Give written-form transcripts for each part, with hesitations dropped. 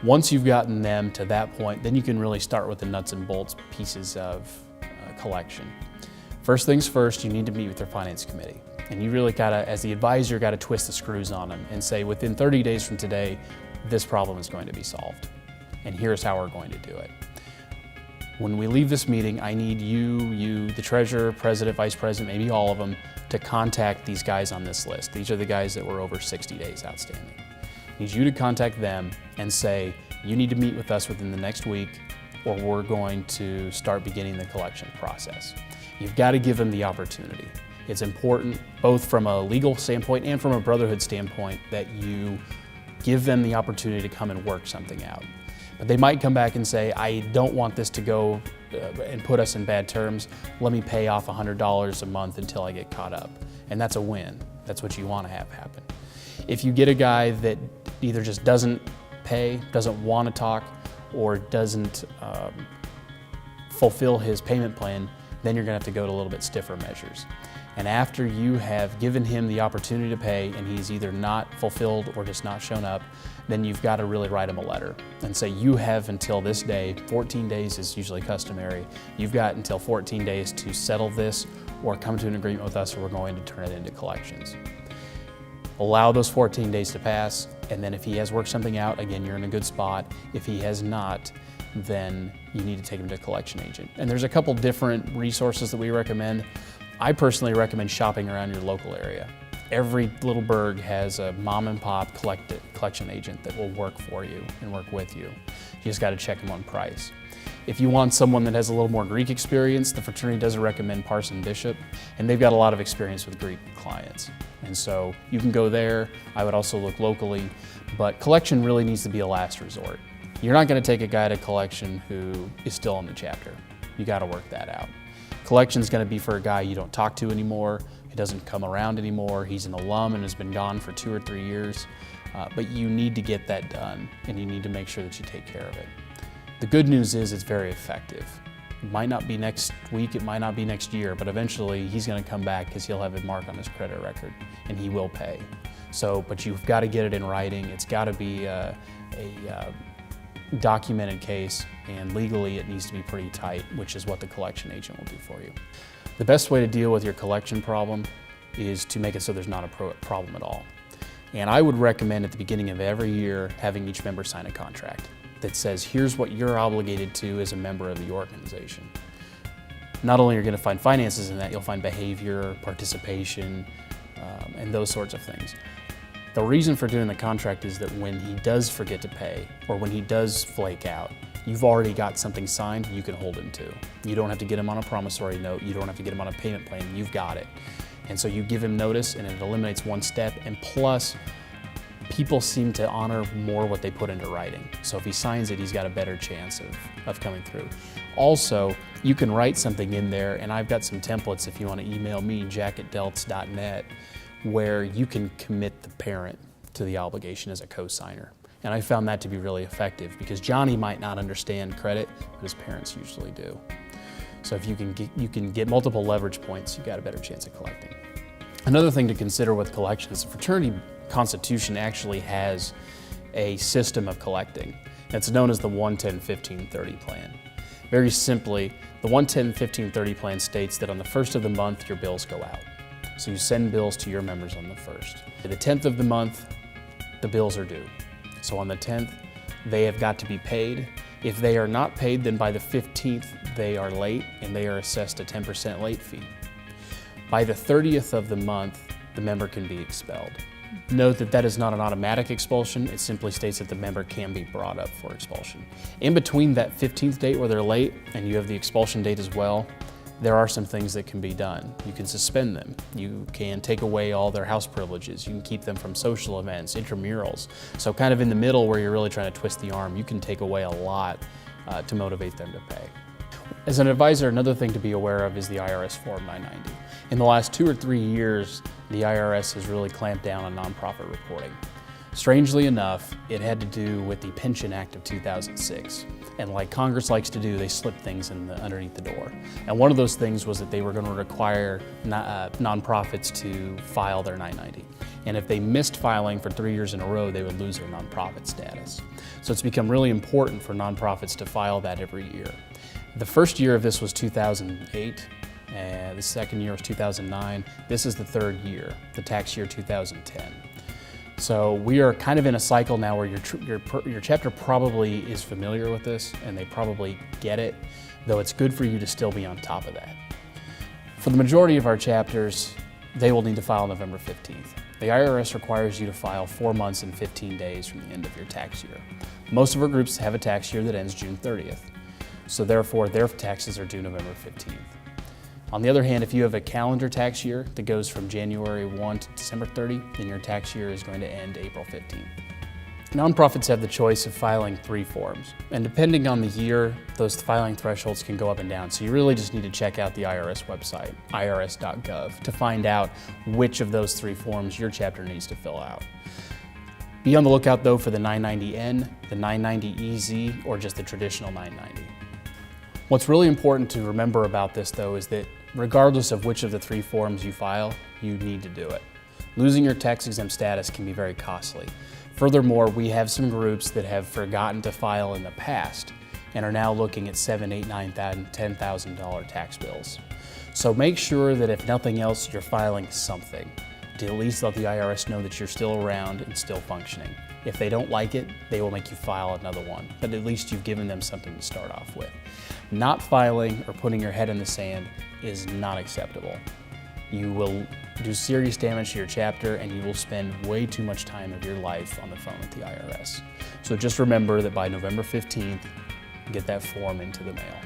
Once you've gotten them to that point, then you can really start with the nuts and bolts pieces of collection. First things first, you need to meet with their finance committee. And you really gotta, as the advisor, gotta twist the screws on them and say, within 30 days from today, this problem is going to be solved. And here's how we're going to do it. When we leave this meeting, I need you, the treasurer, president, vice president, maybe all of them, to contact these guys on this list. These are the guys that were over 60 days outstanding. I need you to contact them and say, you need to meet with us within the next week or we're going to start beginning the collection process. You've got to give them the opportunity. It's important, both from a legal standpoint and from a brotherhood standpoint, that you give them the opportunity to come and work something out. But they might come back and say, I don't want this to go and put us in bad terms. Let me pay off $100 a month until I get caught up. And that's a win. That's what you want to have happen. If you get a guy that either just doesn't pay, doesn't want to talk, or doesn't fulfill his payment plan, then you're going to have to go to a little bit stiffer measures. And after you have given him the opportunity to pay and he's either not fulfilled or just not shown up, then you've got to really write him a letter and say, you have until this day, 14 days is usually customary, you've got until 14 days to settle this or come to an agreement with us or we're going to turn it into collections. Allow those 14 days to pass, and then if he has worked something out, again, you're in a good spot. If he has not, then you need to take him to a collection agent. And there's a couple different resources that we recommend. I personally recommend shopping around your local area. Every little burg has a mom and pop collection agent that will work for you and work with you. You just got to check them on price. If you want someone that has a little more Greek experience, the fraternity does recommend Parson Bishop, and they've got a lot of experience with Greek clients. And so you can go there. I would also look locally, but collection really needs to be a last resort. You're not going to take a guy to collection who is still in the chapter. You got to work that out. Collection is going to be for a guy you don't talk to anymore, he doesn't come around anymore, he's an alum and has been gone for 2 or 3 years, but you need to get that done and you need to make sure that you take care of it. The good news is it's very effective. It might not be next week, it might not be next year, but eventually he's going to come back because he'll have a mark on his credit record and he will pay. So, but you've got to get it in writing. It's got to be a documented case, and legally it needs to be pretty tight, which is what the collection agent will do for you. The best way to deal with your collection problem is to make it so there's not a problem at all. And I would recommend at the beginning of every year having each member sign a contract that says, here's what you're obligated to as a member of the organization. Not only are you going to find finances in that, you'll find behavior, participation, and those sorts of things. The reason for doing the contract is that when he does forget to pay or when he does flake out, you've already got something signed you can hold him to. You don't have to get him on a promissory note, you don't have to get him on a payment plan, you've got it. And so you give him notice and it eliminates one step, and plus people seem to honor more what they put into writing. So if he signs it, he's got a better chance of coming through. Also, you can write something in there, and I've got some templates if you want to email me, jack@delts.net, where you can commit the parent to the obligation as a co-signer. And I found that to be really effective because Johnny might not understand credit, but his parents usually do. So if you can get multiple leverage points, you've got a better chance of collecting. Another thing to consider with collections, the fraternity constitution actually has a system of collecting. It's known as the 1-10-15-30 plan. Very simply, the 1-10-15-30 plan states that on the first of the month, your bills go out. So you send bills to your members on the 1st. The 10th of the month, the bills are due. So on the 10th, they have got to be paid. If they are not paid, then by the 15th, they are late and they are assessed a 10% late fee. By the 30th of the month, the member can be expelled. Note that that is not an automatic expulsion. It simply states that the member can be brought up for expulsion. In between that 15th date where they're late and you have the expulsion date as well, there are some things that can be done. You can suspend them. You can take away all their house privileges. You can keep them from social events, intramurals. So kind of in the middle where you're really trying to twist the arm, you can take away a lot to motivate them to pay. As an advisor, another thing to be aware of is the IRS Form 990. In the last 2 or 3 years, the IRS has really clamped down on nonprofit reporting. Strangely enough, it had to do with the Pension Act of 2006. And like Congress likes to do, they slipped things underneath the door. And one of those things was that they were going to require nonprofits to file their 990. And if they missed filing for 3 years in a row, they would lose their nonprofit status. So it's become really important for nonprofits to file that every year. The first year of this was 2008, and the second year was 2009. This is the third year, the tax year 2010. So we are kind of in a cycle now where your chapter probably is familiar with this and they probably get it, though it's good for you to still be on top of that. For the majority of our chapters, they will need to file November 15th. The IRS requires you to file 4 months and 15 days from the end of your tax year. Most of our groups have a tax year that ends June 30th, so therefore their taxes are due November 15th. On the other hand, if you have a calendar tax year that goes from January 1 to December 30, then your tax year is going to end April 15th. Nonprofits have the choice of filing 3 forms, and depending on the year, those filing thresholds can go up and down. So you really just need to check out the IRS website, irs.gov, to find out which of those 3 forms your chapter needs to fill out. Be on the lookout though for the 990N, the 990EZ, or just the traditional 990. What's really important to remember about this though is that regardless of which of the 3 forms you file, you need to do it. Losing your tax-exempt status can be very costly. Furthermore, we have some groups that have forgotten to file in the past and are now looking at $7,000, $8,000, $9,000, $10,000 tax bills. So make sure that if nothing else, you're filing something to at least let the IRS know that you're still around and still functioning. If they don't like it, they will make you file another one, but at least you've given them something to start off with. Not filing or putting your head in the sand is not acceptable. You will do serious damage to your chapter and you will spend way too much time of your life on the phone with the IRS. So just remember that by November 15th, get that form into the mail.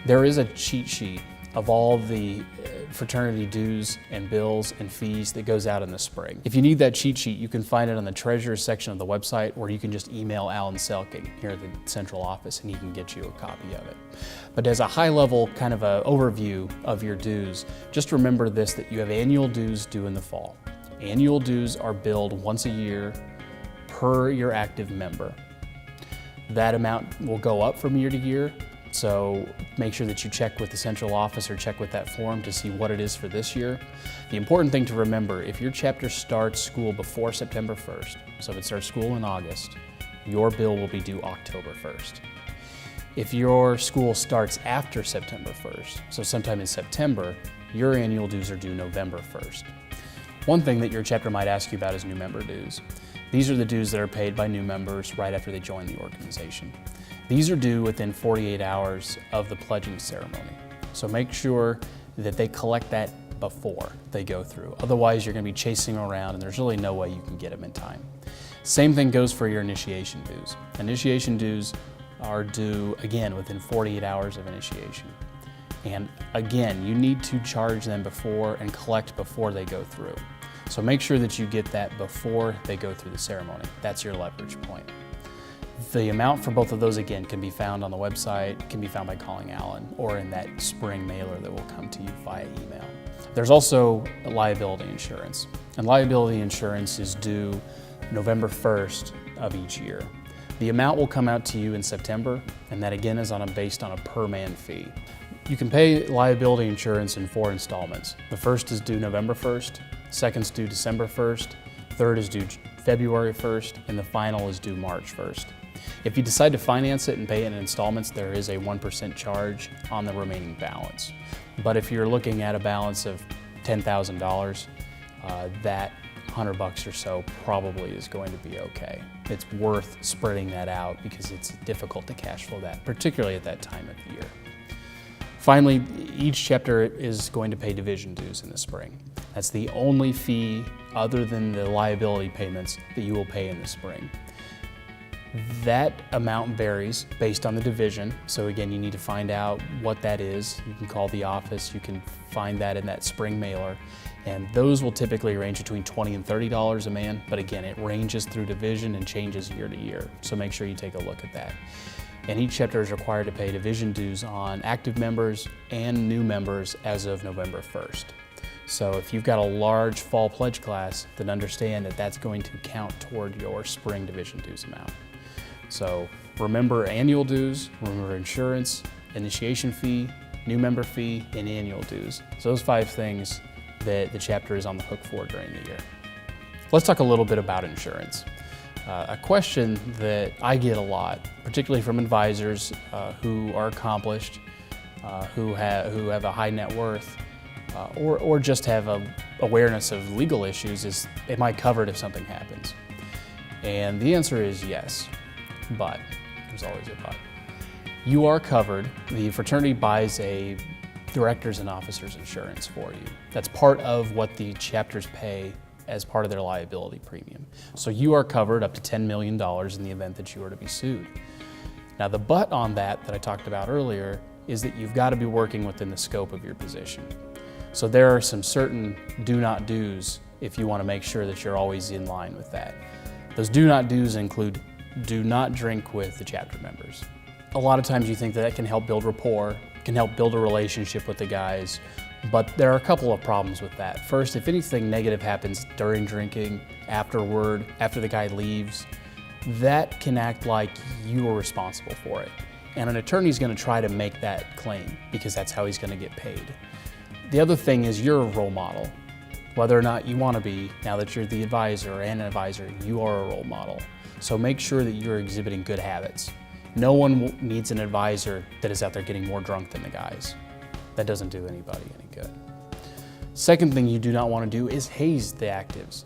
There is a cheat sheet of all the fraternity dues and bills and fees that goes out in the spring. If you need that cheat sheet, you can find it on the treasurer's section of the website, or you can just email Alan Selking here at the central office and he can get you a copy of it. But as a high level kind of an overview of your dues, just remember this, that you have annual dues due in the fall. Annual dues are billed once a year per your active member. That amount will go up from year to year. So make sure that you check with the central office or check with that form to see what it is for this year. The important thing to remember, if your chapter starts school before September 1st, so if it starts school in August, your bill will be due October 1st. If your school starts after September 1st, so sometime in September, your annual dues are due November 1st. One thing that your chapter might ask you about is new member dues. These are the dues that are paid by new members right after they join the organization. These are due within 48 hours of the pledging ceremony. So make sure that they collect that before they go through. Otherwise, you're going to be chasing around and there's really no way you can get them in time. Same thing goes for your initiation dues. Initiation dues are due, again, within 48 hours of initiation. And again, you need to charge them before and collect before they go through. So make sure that you get that before they go through the ceremony. That's your leverage point. The amount for both of those, again, can be found on the website, can be found by calling Alan, or in that spring mailer that will come to you via email. There's also liability insurance, and liability insurance is due November 1st of each year. The amount will come out to you in September, and that again is based on a per man fee. You can pay liability insurance in 4 installments. The first is due November 1st, second's due December 1st, third is due February 1st, and the final is due March 1st. If you decide to finance it and pay it in installments, there is a 1% charge on the remaining balance. But if you're looking at a balance of $10,000, that $100 or so probably is going to be okay. It's worth spreading that out because it's difficult to cash flow that, particularly at that time of the year. Finally, each chapter is going to pay division dues in the spring. That's the only fee other than the liability payments that you will pay in the spring. That amount varies based on the division. So again, you need to find out what that is. You can call the office, you can find that in that spring mailer. And those will typically range between $20 and $30 a man, but again, it ranges through division and changes year to year. So make sure you take a look at that. And each chapter is required to pay division dues on active members and new members as of November 1st. So if you've got a large fall pledge class, then understand that that's going to count toward your spring division dues amount. So remember annual dues, remember insurance, initiation fee, new member fee, and annual dues. So those 5 things that the chapter is on the hook for during the year. Let's talk a little bit about insurance. A question that I get a lot, particularly from advisors who are accomplished, who have a high net worth, or just have a awareness of legal issues, is, am I covered if something happens? And the answer is yes, but there's always a but. You are covered. The fraternity buys a directors and officers insurance for you. That's part of what the chapters pay as part of their liability premium. So you are covered up to $10 million in the event that you are to be sued. Now the but on that I talked about earlier is that you've got to be working within the scope of your position. So there are some certain do not do's if you want to make sure that you're always in line with that. Those do not do's include do not drink with the chapter members. A lot of times you think that can help build rapport, can help build a relationship with the guys, but there are a couple of problems with that. First, if anything negative happens during drinking, afterward, after the guy leaves, that can act like you were responsible for it. And an attorney's going to try to make that claim because that's how he's going to get paid. The other thing is you're a role model. Whether or not you want to be, now that you're the advisor and an advisor, you are a role model. So make sure that you're exhibiting good habits. No one needs an advisor that is out there getting more drunk than the guys. That doesn't do anybody any good. Second thing you do not want to do is haze the actives.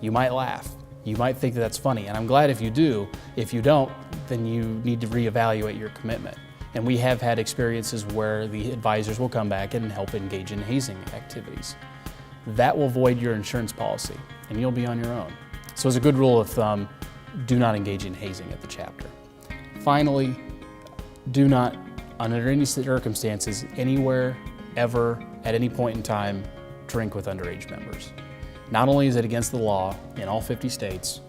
You might laugh. You might think that that's funny, and I'm glad if you do. If you don't, then you need to reevaluate your commitment. And we have had experiences where the advisors will come back and help engage in hazing activities. That will void your insurance policy, and you'll be on your own. So as a good rule of thumb, do not engage in hazing at the chapter. Finally, do not, under any circumstances, anywhere, ever, at any point in time, drink with underage members. Not only is it against the law in all 50 states,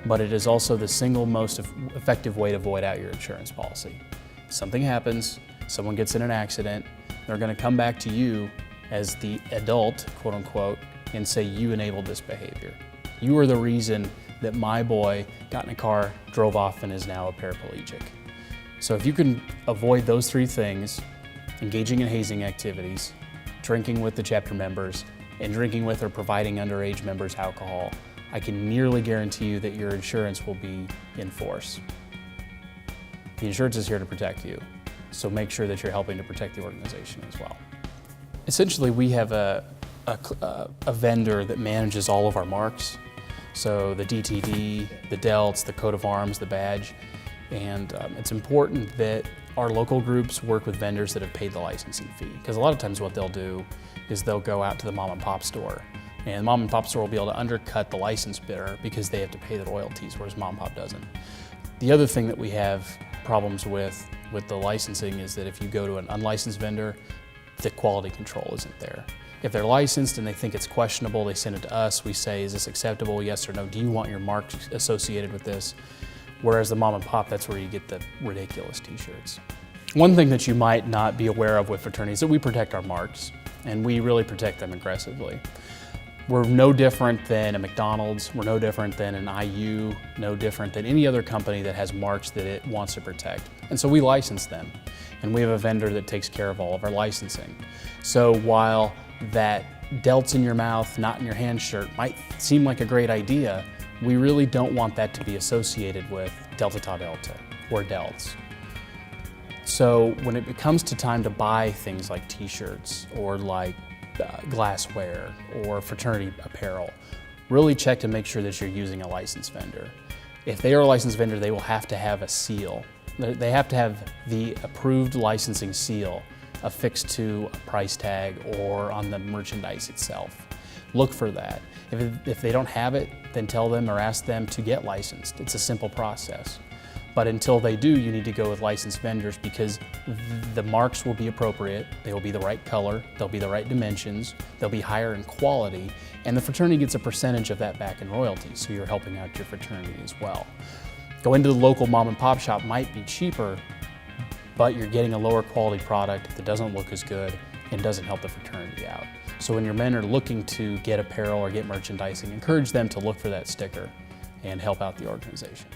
but it is also the single most effective way to void out your insurance policy. Something happens, someone gets in an accident, they're going to come back to you as the adult, quote unquote, and say you enabled this behavior. You are the reason that my boy got in a car, drove off, and is now a paraplegic. So if you can avoid those three things, engaging in hazing activities, drinking with the chapter members, and drinking with or providing underage members alcohol, I can nearly guarantee you that your insurance will be in force. The insurance is here to protect you, so make sure that you're helping to protect the organization as well. Essentially, we have a vendor that manages all of our marks. So the DTD, the DELTS, the coat of arms, the badge. And it's important that our local groups work with vendors that have paid the licensing fee. Because a lot of times what they'll do is they'll go out to the mom and pop store. And the mom and pop store will be able to undercut the license bidder because they have to pay the royalties, whereas mom and pop doesn't. The other thing that we have problems with the licensing is that if you go to an unlicensed vendor, the quality control isn't there. If they're licensed and they think it's questionable, they send it to us. We say, is this acceptable? Yes or no. Do you want your mark associated with this? Whereas the mom and pop, that's where you get the ridiculous t-shirts. One thing that you might not be aware of with fraternities is that we protect our marks, and we really protect them aggressively. We're no different than a McDonald's, we're no different than an IU, no different than any other company that has marks that it wants to protect. And so we license them, and we have a vendor that takes care of all of our licensing. So while that DELTS in your mouth, not in your hand shirt might seem like a great idea, we really don't want that to be associated with Delta Tau Delta or DELTS. So when it comes to time to buy things like t-shirts or like glassware or fraternity apparel, really check to make sure that you're using a licensed vendor. If they are a licensed vendor, they will have to have a seal. They have to have the approved licensing seal affixed to a price tag or on the merchandise itself. Look for that. If they don't have it, then tell them or ask them to get licensed. It's a simple process. But until they do, you need to go with licensed vendors because the marks will be appropriate, they will be the right color, they'll be the right dimensions, they'll be higher in quality, and the fraternity gets a percentage of that back in royalties, so you're helping out your fraternity as well. Going to the local mom and pop shop might be cheaper, but you're getting a lower quality product that doesn't look as good and doesn't help the fraternity out. So when your men are looking to get apparel or get merchandising, encourage them to look for that sticker and help out the organization.